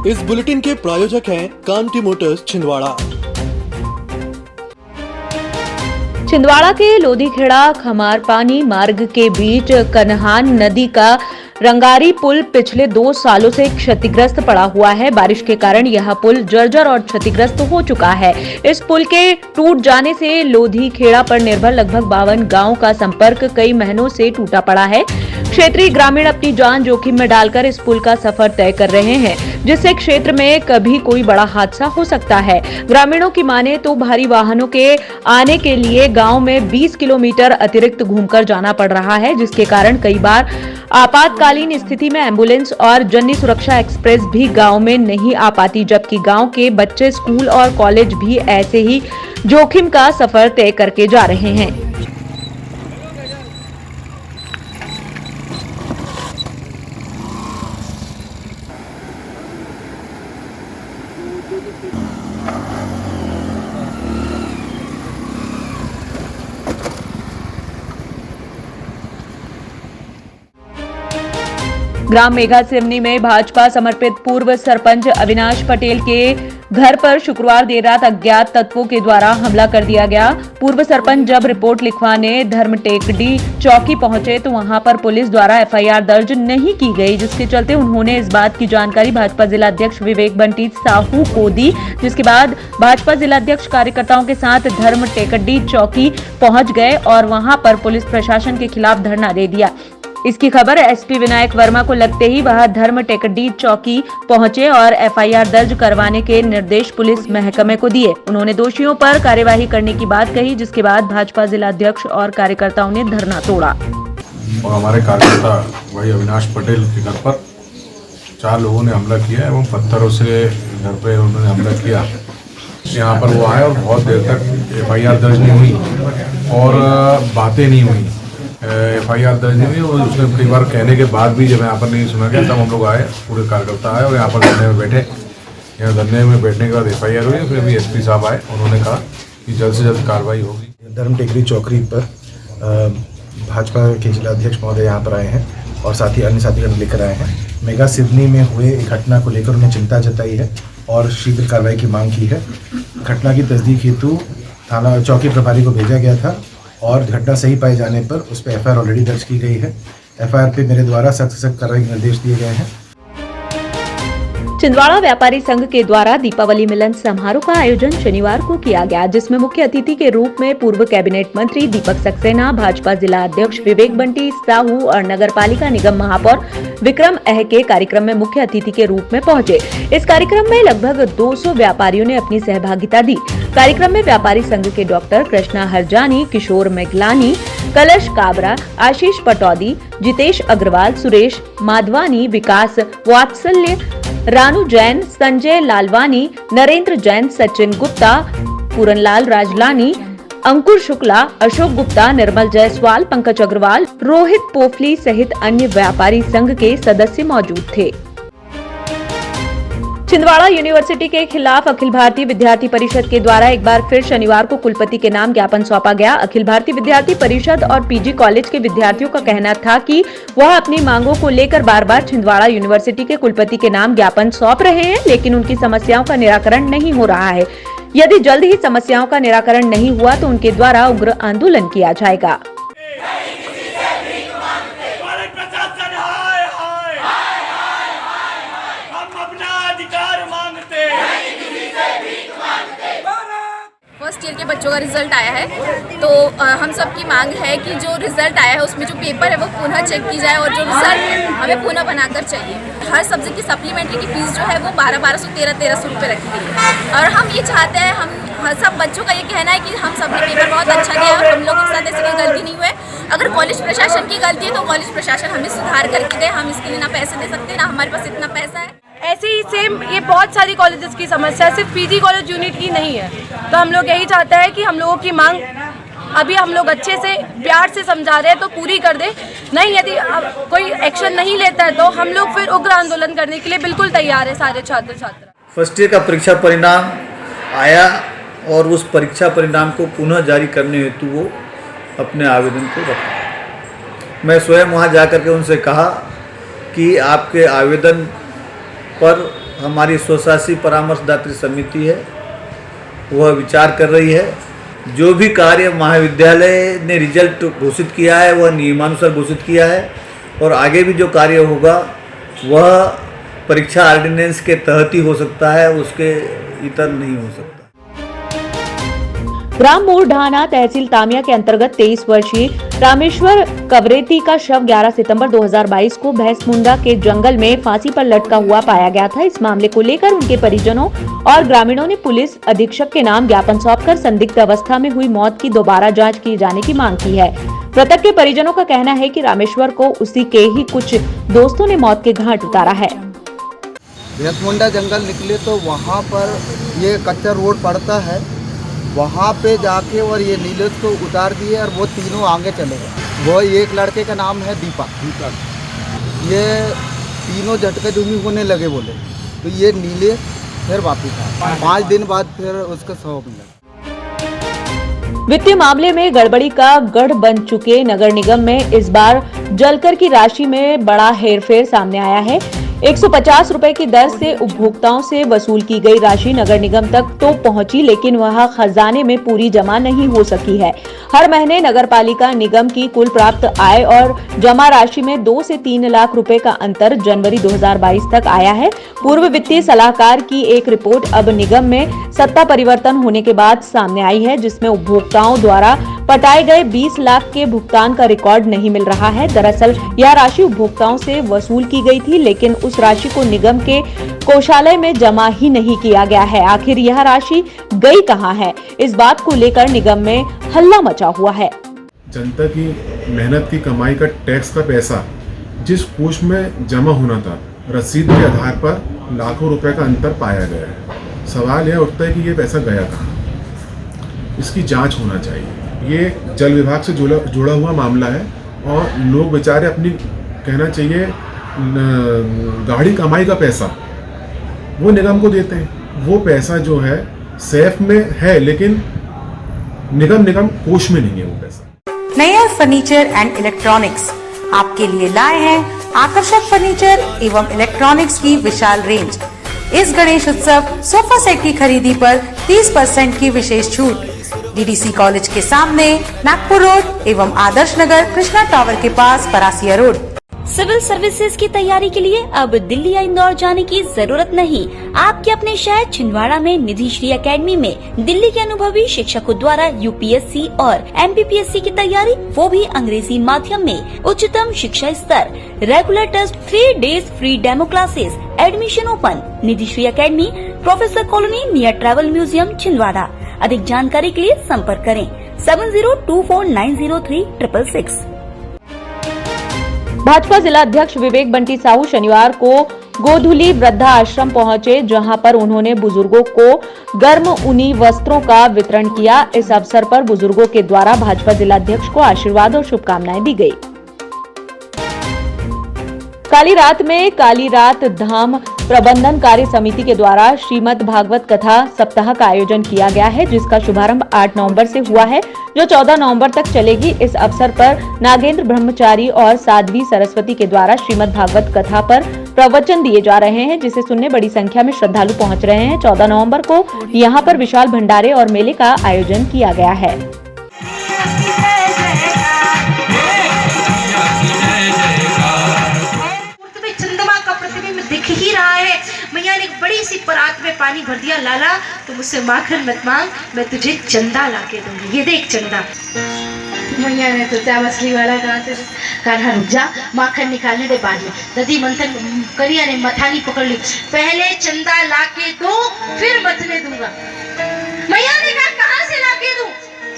इस बुलेटिन के प्रायोजक हैं कांटी मोटर्स छिंदवाड़ा। छिंदवाड़ा के लोधीखेड़ा खमारपानी मार्ग के बीच कन्हान नदी का रंगारी पुल पिछले 2 सालों से क्षतिग्रस्त पड़ा हुआ है। बारिश के कारण यह पुल जर्जर और क्षतिग्रस्त हो चुका है। इस पुल के टूट जाने से लोधीखेड़ा पर निर्भर लगभग 52 गांवों का संपर्क कई महीनों से टूटा पड़ा है। क्षेत्रीय ग्रामीण अपनी जान जोखिम में डालकर इस पुल का सफर तय कर रहे हैं, जिससे क्षेत्र में कभी कोई बड़ा हादसा हो सकता है। ग्रामीणों की माने तो भारी वाहनों के आने के लिए गांव में 20 किलोमीटर अतिरिक्त घूमकर जाना पड़ रहा है, जिसके कारण कई बार आपातकालीन स्थिति में एम्बुलेंस और जननी सुरक्षा एक्सप्रेस भी गांव में नहीं आ पाती, जबकि गांव के बच्चे स्कूल और कॉलेज भी ऐसे ही जोखिम का सफर तय करके जा रहे हैं। ग्राम मेघा सिवनी में भाजपा समर्पित पूर्व सरपंच अविनाश पटेल के घर पर शुक्रवार देर रात अज्ञात तत्वों के द्वारा हमला कर दिया गया। पूर्व सरपंच जब रिपोर्ट लिखवाने धर्मटेकडी चौकी पहुंचे तो वहां पर पुलिस द्वारा एफआईआर दर्ज नहीं की गई, जिसके चलते उन्होंने इस बात की जानकारी भाजपा जिला अध्यक्ष विवेक बंटी साहू को दी, जिसके बाद भाजपा जिला अध्यक्ष कार्यकर्ताओं के साथ धर्मटेकडी चौकी पहुंच गए और वहां पर पुलिस प्रशासन के खिलाफ धरना दे दिया। इसकी खबर एसपी विनायक वर्मा को लगते ही वह धर्मटेकडी चौकी पहुंचे और एफआईआर दर्ज करवाने के निर्देश पुलिस महकमे को दिए। उन्होंने दोषियों पर कार्यवाही करने की बात कही, जिसके बाद भाजपा जिला अध्यक्ष और कार्यकर्ताओं ने धरना तोड़ा। और हमारे कार्यकर्ता भाई अविनाश पटेल के घर पर 4 लोगों ने हमला किया एवं पत्थरों से घर पे उन्होंने हमला किया। यहाँ पर वो आए और बहुत देर तक एफआईआर दर्ज नहीं हुई और बातें नहीं हुई, एफआईआर दर्ज नहीं हुई। और उसने कई बार कहने के बाद भी जब यहाँ पर नहीं सुना गया तब हम लोग आए, पूरे कार्यकर्ता आए और यहाँ पर धरने में बैठे। यहाँ धरने में बैठने के बाद एफआईआर हुई, फिर अभी एसपी साहब आए, उन्होंने कहा कि जल्द से जल्द कार्रवाई होगी। धर्मटेकडी चौकी पर भाजपा के जिला अध्यक्ष महोदय यहाँ पर आए हैं और साथ ही अन्य साथीगण लेकर आए हैं। मेगा सिवनी में हुए एक घटना को लेकर उन्हें चिंता जताई है और शीघ्र कार्रवाई की मांग की है। घटना की तस्दीक हेतु थाना चौकी प्रभारी को भेजा गया था और घटना सही पाए जाने पर उस पर एफआईआर ऑलरेडी दर्ज की गई है। एफआईआर पे मेरे द्वारा सख्त से सख्त कार्रवाई के निर्देश दिए गए हैं। छिंदवाड़ा व्यापारी संघ के द्वारा दीपावली मिलन समारोह का आयोजन शनिवार को किया गया, जिसमें मुख्य अतिथि के रूप में पूर्व कैबिनेट मंत्री दीपक सक्सेना, भाजपा जिला अध्यक्ष विवेक बंटी साहू और नगर पालिका निगम महापौर विक्रम अहके कार्यक्रम में मुख्य अतिथि के रूप में पहुंचे। इस कार्यक्रम में लगभग 200 व्यापारियों ने अपनी सहभागिता दी। कार्यक्रम में व्यापारी संघ के डॉक्टर कृष्णा हरजानी, किशोर मेघलानी, कलश काबरा, आशीष पटौदी, जितेश अग्रवाल, सुरेश माधवानी, विकास वात्सल्य, रानू जैन, संजय लालवानी, नरेंद्र जैन, सचिन गुप्ता, पूरनलाल राजलानी, अंकुर शुक्ला, अशोक गुप्ता, निर्मल जायसवाल, पंकज अग्रवाल, रोहित पोफली सहित अन्य व्यापारी संघ के सदस्य मौजूद थे। छिंदवाड़ा यूनिवर्सिटी के खिलाफ अखिल भारतीय विद्यार्थी परिषद के द्वारा एक बार फिर शनिवार को कुलपति के नाम ज्ञापन सौंपा गया। अखिल भारतीय विद्यार्थी परिषद और पीजी कॉलेज के विद्यार्थियों का कहना था कि वह अपनी मांगों को लेकर बार बार छिंदवाड़ा यूनिवर्सिटी के कुलपति के नाम ज्ञापन सौंप रहे हैं, लेकिन उनकी समस्याओं का निराकरण नहीं हो रहा है। यदि जल्द ही समस्याओं का निराकरण नहीं हुआ तो उनके द्वारा उग्र आंदोलन किया जाएगा। फर्स्ट ईयर के बच्चों का रिजल्ट आया है, तो हम सब की मांग है कि जो रिजल्ट आया है उसमें जो पेपर है वो पुनः चेक की जाए और जो रिजल्ट है हमें पुनः बनाकर चाहिए। हर सब्जेक्ट की सप्लीमेंट्री की फीस जो है वो 1200 1300 रुपये रखी गई है और हम ये चाहते हैं, हम सब बच्चों का ये कहना है कि हम सब ने पेपर बहुत अच्छा दिया और हम लोगों के साथ ऐसी कोई गलती नहीं हुई। अगर कॉलेज प्रशासन की गलती है तो कॉलेज प्रशासन हमें सुधार करके दे, हम इसके लिए ना पैसे दे सकते ना हमारे पास इतना पैसा है। ऐसे ही सेम ये बहुत सारी कॉलेजेस की समस्या है, सिर्फ पीजी कॉलेज यूनिट की नहीं है। तो हम लोग यही चाहते हैं कि हम लोगों की मांग अभी हम लोग अच्छे से प्यार से समझा रहे हैं तो पूरी कर दे, नहीं यदि कोई एक्शन नहीं लेता है तो हम लोग फिर उग्र आंदोलन करने के लिए बिल्कुल तैयार है सारे छात्र छात्रा। फर्स्ट ईयर का परीक्षा परिणाम आया और उस परीक्षा परिणाम को पुनः जारी करने हेतु वो अपने आवेदन को रखा। मैं स्वयं वहाँ जा कर के उनसे कहा कि आपके आवेदन पर हमारी स्वशासी परामर्शदात्री समिति है, वह विचार कर रही है। जो भी कार्य महाविद्यालय ने रिजल्ट घोषित किया है वह नियमानुसार घोषित किया है, और आगे भी जो कार्य होगा वह परीक्षा ऑर्डिनेंस के तहत ही हो सकता है, उसके इतर नहीं हो सकता। ग्राम मोर ढाना तहसील तामिया के अंतर्गत 23 वर्षीय रामेश्वर कवरेती का शव 11 सितंबर 2022 को भैंसमुंडा के जंगल में फांसी पर लटका हुआ पाया गया था। इस मामले को लेकर उनके परिजनों और ग्रामीणों ने पुलिस अधीक्षक के नाम ज्ञापन सौंपकर संदिग्ध अवस्था में हुई मौत की दोबारा जांच किए जाने की मांग की है। मृतक के परिजनों का कहना है कि रामेश्वर को उसी के ही कुछ दोस्तों ने मौत के घाट उतारा है। भैंसमुंडा जंगल निकले तो वहाँ पर ये कच्चा रोड पड़ता है, वहाँ पे जाके और ये नीलेश को उतार दिए और वो तीनों आगे चले गए। वो एक लड़के का नाम है दीपक, ये तीनों झटके धूमी होने लगे बोले, तो ये नीलेश फिर वापिस आया। 5 दिन बाद फिर उसका शव मिला। वित्तीय मामले में गड़बड़ी का गढ़ बन चुके नगर निगम में इस बार जलकर की राशि में बड़ा हेरफेर सामने आया है। 150 रुपए की दर से उपभोक्ताओं से वसूल की गई राशि नगर निगम तक तो पहुंची, लेकिन वह खजाने में पूरी जमा नहीं हो सकी है। हर महीने नगर पालिका निगम की कुल प्राप्त आय और जमा राशि में 2 से 3 लाख रुपए का अंतर जनवरी 2022 तक आया है। पूर्व वित्तीय सलाहकार की एक रिपोर्ट अब निगम में सत्ता परिवर्तन होने के बाद सामने आई है, जिसमें उपभोक्ताओं द्वारा पटाए गए 20 लाख के भुगतान का रिकॉर्ड नहीं मिल रहा है। दरअसल यह राशि उपभोक्ताओं से वसूल की गई थी, लेकिन उस राशि को निगम के कोषालय में जमा ही नहीं किया गया है। आखिर यह राशि गई कहां है, इस बात को लेकर निगम में हल्ला मचा हुआ है। जनता की मेहनत की कमाई का टैक्स का पैसा जिस कोष में जमा होना था, रसीद के आधार पर लाखों रुपए का अंतर पाया गया है। सवाल यह उठता है कि ये पैसा गया कहाँ, इसकी जांच होना चाहिए। ये जल विभाग से जुड़ा हुआ मामला है और लोग बेचारे अपनी कहना चाहिए गाड़ी कमाई का पैसा वो निगम को देते हैं। वो पैसा जो है सेफ में है, लेकिन निगम कोष में नहीं है वो पैसा। नया फर्नीचर एंड इलेक्ट्रॉनिक्स आपके लिए लाए हैं आकर्षक फर्नीचर एवं इलेक्ट्रॉनिक्स की विशाल रेंज। इस गणेश उत्सव सोफा सेट की खरीदी पर 30% की विशेष छूट। डीडीसी कॉलेज के सामने नागपुर रोड एवं आदर्श नगर कृष्णा टावर के पास परासिया रोड। सिविल सर्विसेज की तैयारी के लिए अब दिल्ली या इंदौर जाने की जरूरत नहीं। आपके अपने शहर छिंदवाड़ा में निधि श्री एकेडमी में दिल्ली के अनुभवी शिक्षकों द्वारा यूपीएससी और एमपीपीएससी की तैयारी, वो भी अंग्रेजी माध्यम में। उच्चतम शिक्षा स्तर, regular test, 3 days free demo classes. Admission open. Nidhi Shri academy, professor colony near travel museum Chhindwara. अधिक जानकारी के लिए संपर्क करें 7024903666। भाजपा जिला अध्यक्ष विवेक बंटी साहू शनिवार को गोधुली वृद्धा आश्रम पहुंचे, जहां पर उन्होंने बुजुर्गों को गर्म ऊनी वस्त्रों का वितरण किया। इस अवसर पर बुजुर्गों के द्वारा भाजपा जिला अध्यक्ष को आशीर्वाद और शुभकामनाएं दी गई। काली रात में काली रात धाम प्रबंधन कार्य समिति के द्वारा श्रीमद् भागवत कथा सप्ताह का आयोजन किया गया है, जिसका शुभारंभ 8 नवंबर से हुआ है, जो 14 नवंबर तक चलेगी। इस अवसर पर नागेंद्र ब्रह्मचारी और साध्वी सरस्वती के द्वारा श्रीमद् भागवत कथा पर प्रवचन दिए जा रहे हैं, जिसे सुनने बड़ी संख्या में श्रद्धालु पहुंच रहे हैं। 14 नवंबर को यहां पर विशाल भंडारे और मेले का आयोजन किया गया है। दिख ही रहा है। मैया ने एक बड़ी सी परात में पानी भर दिया, लाला तो मुझसे माखन मत मांग, मैं तुझे चंदा ला के दूंगी, ये देख चंदा। मैया ने तो त्या मछली वाला कहा रुक जा, माखन निकालने दे बाद में। दधी मंथन करिया ने मथानी पकड़ ली, पहले चंदा ला के दो फिर मथने दूंगा। मैया ने कहा कहाँ से ला के दूं?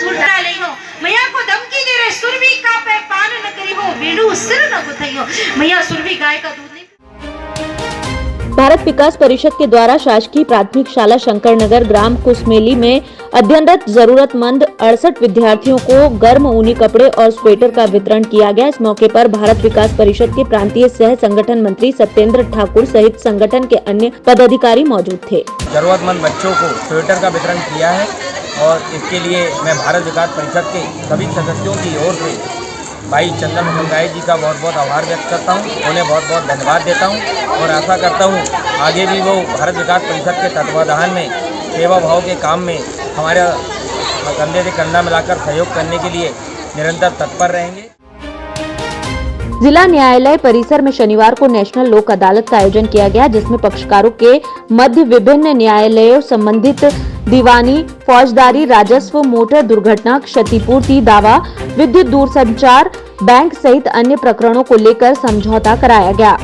सुर डाल रही हो, मैया को धमकी दे रहे, सुरभि का पे पान न करी हो, वेणु सिर न गुथई हो। मैया सुरभि गाय का दूध नहीं। भारत विकास परिषद के द्वारा शासकीय प्राथमिक शाला शंकरनगर ग्राम कुसमेली में अध्ययनरत जरूरतमंद 68 विद्यार्थियों को गर्म ऊनी कपड़े और स्वेटर का वितरण किया गया। इस मौके पर भारत विकास परिषद के प्रांतीय सह संगठन मंत्री सत्येंद्र ठाकुर सहित संगठन के अन्य पदाधिकारी मौजूद थे। जरूरतमंद बच्चों को स्वेटर का वितरण किया है और इसके लिए मैं भारत विकास परिषद के सभी सदस्यों की ओर से भाई चंदन मुखंगाई जी का बहुत बहुत आभार व्यक्त करता हूँ, उन्हें बहुत बहुत धन्यवाद देता हूँ और आशा करता हूँ आगे भी वो भारत विकास परिषद के तत्वाधान में सेवा भाव के काम में हमारे कंधे से कंधा मिलाकर सहयोग करने के लिए निरंतर तत्पर रहेंगे। जिला न्यायालय परिसर में शनिवार को नेशनल लोक अदालत का आयोजन किया गया, जिसमें पक्षकारों के मध्य विभिन्न न्यायालयों संबंधित दीवानी, फौजदारी, राजस्व, मोटर दुर्घटना, क्षतिपूर्ति दावा, विद्युत दूरसंचार, बैंक सहित अन्य प्रकरणों को लेकर समझौता कराया गया।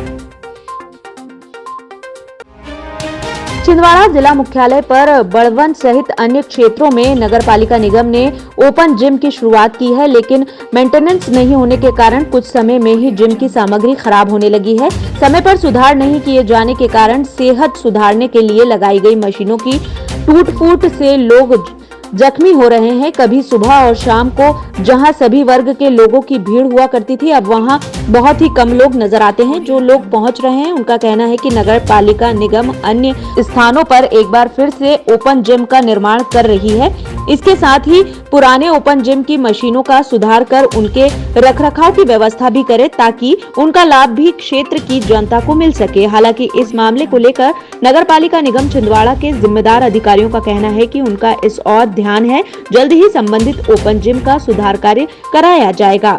छिंदवाड़ा जिला मुख्यालय पर बड़वन सहित अन्य क्षेत्रों में नगरपालिका निगम ने ओपन जिम की शुरुआत की है, लेकिन मेंटेनेंस नहीं होने के कारण कुछ समय में ही जिम की सामग्री खराब होने लगी है। समय पर सुधार नहीं किए जाने के कारण सेहत सुधारने के लिए लगाई गई मशीनों की टूट-फूट से लोग जख्मी हो रहे हैं। कभी सुबह और शाम को जहां सभी वर्ग के लोगों की भीड़ हुआ करती थी, अब वहां बहुत ही कम लोग नजर आते हैं। जो लोग पहुंच रहे हैं उनका कहना है कि नगर पालिका निगम अन्य स्थानों पर एक बार फिर से ओपन जिम का निर्माण कर रही है। इसके साथ ही पुराने ओपन जिम की मशीनों का सुधार कर उनके रखरखाव की व्यवस्था भी करे, ताकि उनका लाभ भी क्षेत्र की जनता को मिल सके। हालांकि इस मामले को लेकर नगर पालिका निगम छिंदवाड़ा के जिम्मेदार अधिकारियों का कहना है कि उनका इस ओर ध्यान है, जल्द ही संबंधित ओपन जिम का सुधार कार्य कराया जाएगा।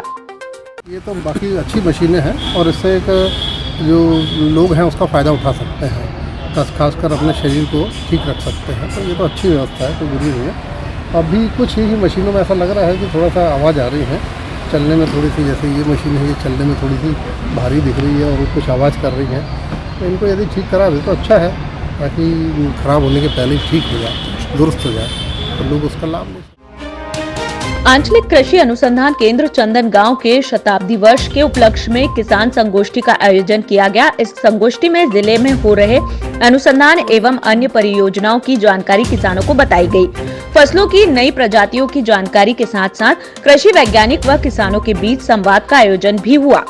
ये तो बाकी अच्छी मशीनें हैं और इससे एक जो लोग हैं उसका फ़ायदा उठा सकते हैं, खासकर अपने शरीर को ठीक रख सकते हैं। तो ये तो अच्छी व्यवस्था है, कोई बुरी नहीं है। अभी कुछ ही मशीनों में ऐसा लग रहा है कि थोड़ा सा आवाज़ आ रही है चलने में, थोड़ी सी, जैसे ये मशीन है ये चलने में थोड़ी सी भारी दिख रही है और कुछ आवाज़ कर रही है। तो इनको यदि ठीक करा दे तो अच्छा है, ताकि ख़राब होने के पहले ही ठीक हो जाए, दुरुस्त हो जाए, तो लोग उसका लाभ ले। आंचलिक कृषि अनुसंधान केंद्र चंदन गांव के शताब्दी वर्ष के उपलक्ष्य में किसान संगोष्ठी का आयोजन किया गया। इस संगोष्ठी में जिले में हो रहे अनुसंधान एवं अन्य परियोजनाओं की जानकारी किसानों को बताई गई। फसलों की नई प्रजातियों की जानकारी के साथ साथ कृषि वैज्ञानिक व किसानों के बीच संवाद का आयोजन भी हुआ।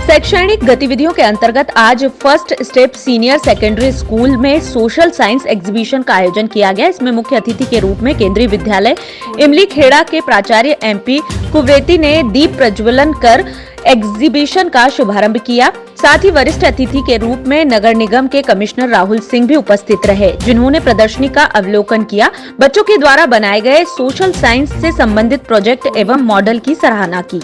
शैक्षणिक गतिविधियों के अंतर्गत आज first step senior secondary school में सोशल साइंस एग्जीबिशन का आयोजन किया गया। इसमें मुख्य अतिथि के रूप में केंद्रीय विद्यालय इमली खेड़ा के प्राचार्य MP कुवरेती ने दीप प्रज्वलन कर एग्जीबिशन का शुभारंभ किया। साथ ही वरिष्ठ अतिथि के रूप में नगर निगम के कमिश्नर राहुल सिंह भी उपस्थित रहे, जिन्होंने प्रदर्शनी का अवलोकन किया, बच्चों के द्वारा बनाए गए सोशल साइंस से संबंधित प्रोजेक्ट एवं मॉडल की सराहना की।